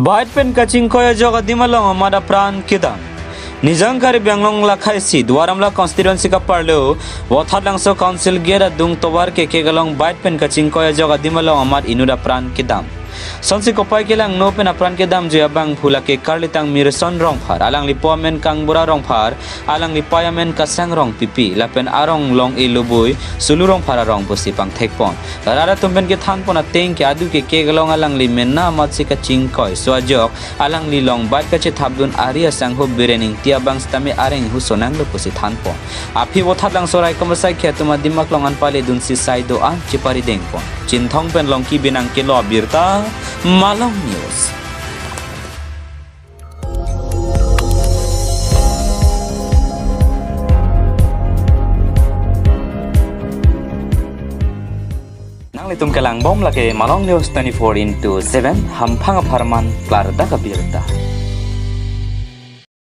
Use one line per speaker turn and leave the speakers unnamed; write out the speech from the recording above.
Bait pen kaching koya joga dimalong amada pran kidam. Nijangkari Banglong la khaisi Dwaramla constituency ka parlo Wathadlangso council gera dung tobar ke kegalong bait pen kaching koya joga dimalong amad inuda pran kidam. Sonsi kopai kelang no pen apran kedam joya bang phula ke karlitang mirson rong phar alang lipomen kang bura rong phar alang lipayamen kasang rong pipi lapen arong long ilubui sulu rong phara rong pusi pang thekpon rara tumben ke than pona teng ke adu ke kegalong alang li menna matsi ka chingkoi swajok alang li long bat ka che thabdun aria sangho birening tia bang stame areng hu sonang lo pusi than pon api wothadlang sorai komasai khetuma dimak longan pale dun si saido an chipari dengpon chinthong pen long ki binang ke lo birta Malong News. Nang litum kelang bom lagi Malong News 24/7 hampang aparman klar da kabirta.